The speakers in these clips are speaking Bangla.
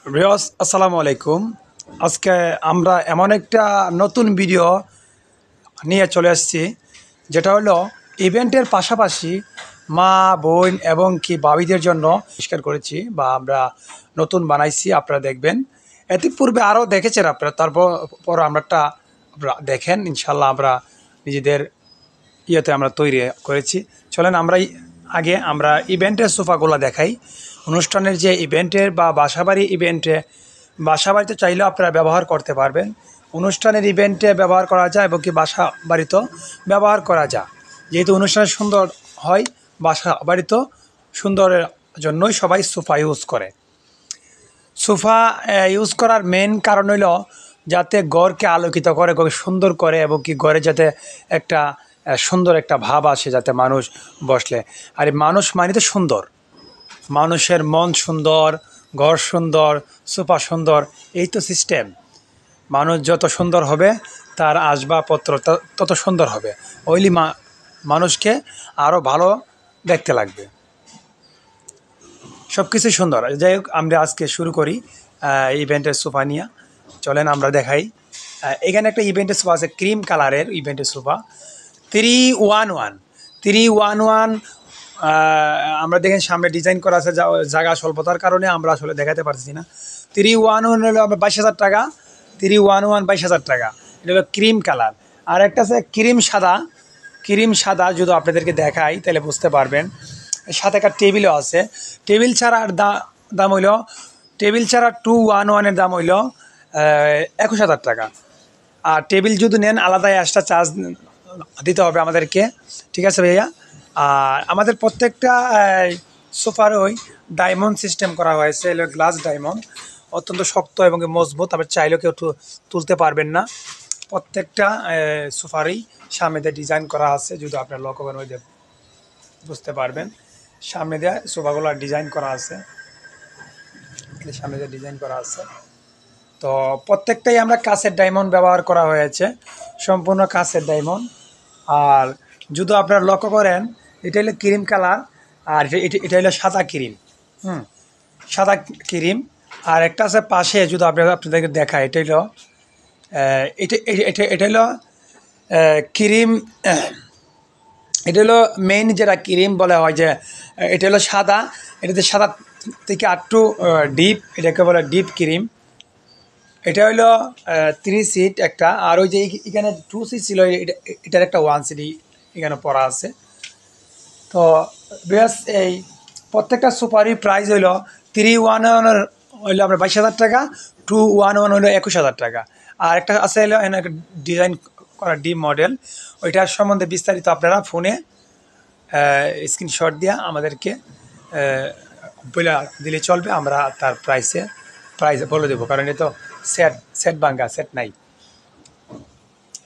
ভিউয়ার্স আসসালামু আলাইকুম। আজকে আমরা এমন একটা নতুন ভিডিও নিয়ে চলে আসছি, যেটা হলো ইভেন্টের পাশাপাশি মা বোন এবং কি ভাবিদের জন্য আবিষ্কার করেছি বা আমরা নতুন বানাইছি। আপনারা দেখবেন, এতে পূর্বে আরও দেখেছেন আপনারা, তারপর আমরাটা আপনারা দেখেন। ইনশাল্লাহ আমরা নিজেদের ইয়েতে আমরা তৈরি করেছি। চলেন আগে আমরা ইভেন্টের সোফাগুলো দেখাই। অনুষ্ঠানের যে ইভেন্টের বা বাসাবাড়ি ইভেন্টে, বাসাবাড়িতে চাইলেও আপনারা ব্যবহার করতে পারবেন, অনুষ্ঠানের ইভেন্টে ব্যবহার করা যায় এবং কি বাসা বাড়িতেও ব্যবহার করা যায়। যেহেতু অনুষ্ঠানে সুন্দর হয়, বাসা বাড়িতেও সুন্দরের জন্যই সবাই সোফা ইউজ করে। সোফা ইউজ করার মেন কারণ হইল যাতে ঘরকে আলোকিত করে, ঘরকে সুন্দর করে এবং কি ঘরে যাতে একটা সুন্দর একটা ভাব আসে, যাতে মানুষ বসলে। আর মানুষ মানে তো সুন্দর, মানুষের মন সুন্দর, ঘর সুন্দর, সোফা সুন্দর, এই তো সিস্টেম। মানুষ যত সুন্দর হবে তার আসবাবপত্র তত সুন্দর হবে, ওইলি মানুষকে আরও ভালো দেখতে লাগবে, সব কিছুই সুন্দর। যাই হোক, আমরা আজকে শুরু করি ইভেন্টের সোফা নিয়ে। চলেন আমরা দেখাই। এখানে একটা ইভেন্টের সোফা আছে, ক্রিম কালারের ইভেন্টের সোফা 311। আমরা দেখেন সামনে ডিজাইন করা আছে, জায়গা স্বল্পতার কারণে আমরা আসলে দেখাতে পারছি না। 311 হলো 22,000 টাকা। 311 22,000 টাকা। এটা হলো ক্রিম কালার। আর একটা আছে ক্রিম সাদা। যদি আপনাদেরকে দেখাই তাহলে বুঝতে পারবেন। সাথে একটা টেবিলও আছে। টেবিল ছাড়ার দাম হইল, টেবিল ছাড়া 211-এর দাম হইল 21,000 টাকা। আর টেবিল যদি নেন আলাদা এক্সট্রা চার্জ দিতে হবে আমাদেরকে, ঠিক আছে ভাইয়া? আর আমাদের প্রত্যেকটা সোফার ওই ডায়মন্ড সিস্টেম করা হয়েছে, এলো গ্লাস ডায়মন্ড, অত্যন্ত শক্ত এবং মজবুত। আবার চাইলেও কেউ তুলতে পারবেন না। প্রত্যেকটা সোফারই সামনে দিয়ে ডিজাইন করা আছে, যদি আপনার লক্ষ্য করেন ওই বুঝতে পারবেন। সামনে দিয়ে সোফাগুলোর ডিজাইন করা আছে, সামনে দিয়ে ডিজাইন করা আছে। তো প্রত্যেকটাই আমরা কাঁচের ডায়মন্ড ব্যবহার করা হয়েছে, সম্পূর্ণ কাঁচের ডায়মন্ড। আর যদি আপনারা লক্ষ্য করেন, এটা হলো ক্রিম কালার, আর এটা হলো সাদা ক্রিম। সাদা ক্রিম। আর একটা আছে পাশে, যদি আপনাদেরকে দেখায়, এটা হলো এটা হলো ক্রিম। এটা হলো মেইন যেটা ক্রিম বলা হয়, যে এটা হলো সাদা। এটাতে সাদা থেকে আরটু ডিপ, এটাকে বলে ডিপ ক্রিম। এটা হইলো 3 সিট একটা। আর ওই যে এখানে 2 সিট ছিল, এটার একটা 1 সিট এখানে পড়া আছে। তো বেশ, এই প্রত্যেকটা সুপারি প্রাইস হইলো 311 হইলো আপনার 22,000 টাকা, 211 হইলো 21,000 টাকা। আর একটা আছে হলো একটা ডিজাইন করা ডি মডেল, ওইটার সম্বন্ধে বিস্তারিত আপনারা ফোনে স্ক্রিনশট দিয়ে আমাদেরকে বলে দিলে চলবে। আমরা তার প্রাইস বলে দেবো, কারণ এ তো সেট ভাঙ্গা, সেট নাই।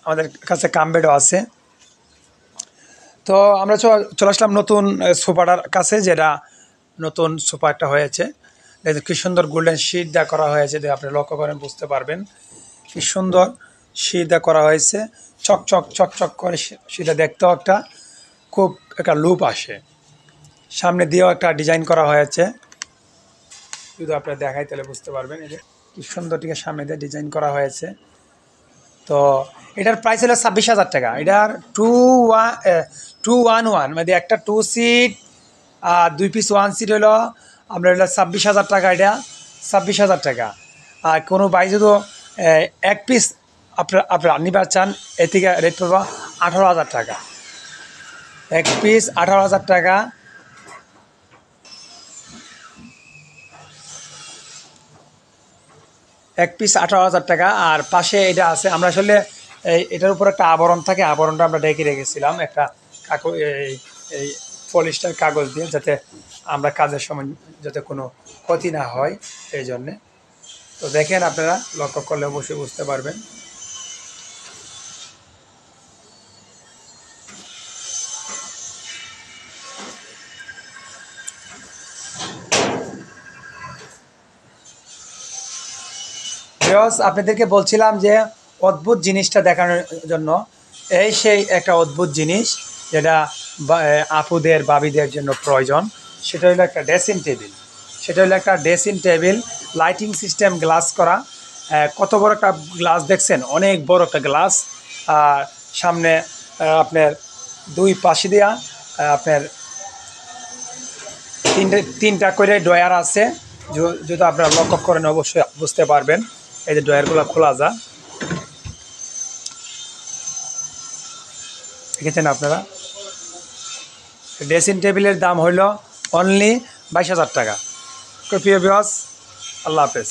আমাদের কাছে কামবেডও আছে। তো আমরা চলে আসলাম নতুন সোফাটার কাছে, যেটা নতুন সোফা একটা হয়েছে। কি সুন্দর গোল্ডেন শিট দেওয়া করা হয়েছে, আপনি লক্ষ্য করেন বুঝতে পারবেন কি সুন্দর শিট দেওয়া করা হয়েছে। চকচক করে সেটা দেখতেও খুব একটা লুপ আসে। সামনে দিয়েও একটা ডিজাইন করা হয়েছে, যদি আপনারা দেখাই তাহলে বুঝতে পারবেন। এটা কি সুন্দর টিকে সামনে দিয়ে ডিজাইন করা হয়েছে। তো এটার প্রাইস হলো 26,000 টাকা। এটার 211 মানে একটা 2 সিট আর 2 পিস 1 সিট হলো আপনার হলো 26,000 টাকা। এটা 26,000 টাকা। আর কোনো বাই যদি 1 পিস আপনারা নিবার চান, এ থেকে রেট পড়বো 18,000 টাকা। 1 পিস 18,000 টাকা। এক পিস 18,000 টাকা। আর পাশে এটা আছে, আমরা আসলে এটার উপর একটা আবরণ থাকে, আবরণটা আমরা ঢেকে রেখেছিলাম একটা এই পলিস্টার কাগজ দিয়ে, যাতে আমরা কাজের সময় যাতে কোনো ক্ষতি না হয়, এই জন্যে। তো দেখেন, আপনারা লক্ষ্য করলে অবশ্যই বুঝতে পারবেন। আপনাদেরকে বলছিলাম যে অদ্ভুত জিনিসটা দেখানোর জন্য, এই সেই একটা অদ্ভুত জিনিস যেটা আপুদের ভাবিদের জন্য প্রয়োজন। সেটা হলো একটা dressing table. Lighting system glass করা। কত বড় একটা গ্লাস দেখছেন, অনেক বড় একটা গ্লাস। আর সামনে আপনার দুই পাশে দেওয়া আপনার তিনটা করে ডয়ার আছে। যদি আপনারা লক্ষ্য করেন অবশ্যই বুঝতে পারবেন। এই যে ডয়ারগুলো খোলা যায়, দেখেছেন আপনারা। ড্রেসিং টেবিলের দাম হইল অনলি 22,000 টাকা। প্রিয় ভিউয়ার্স, আল্লাহ হাফেজ।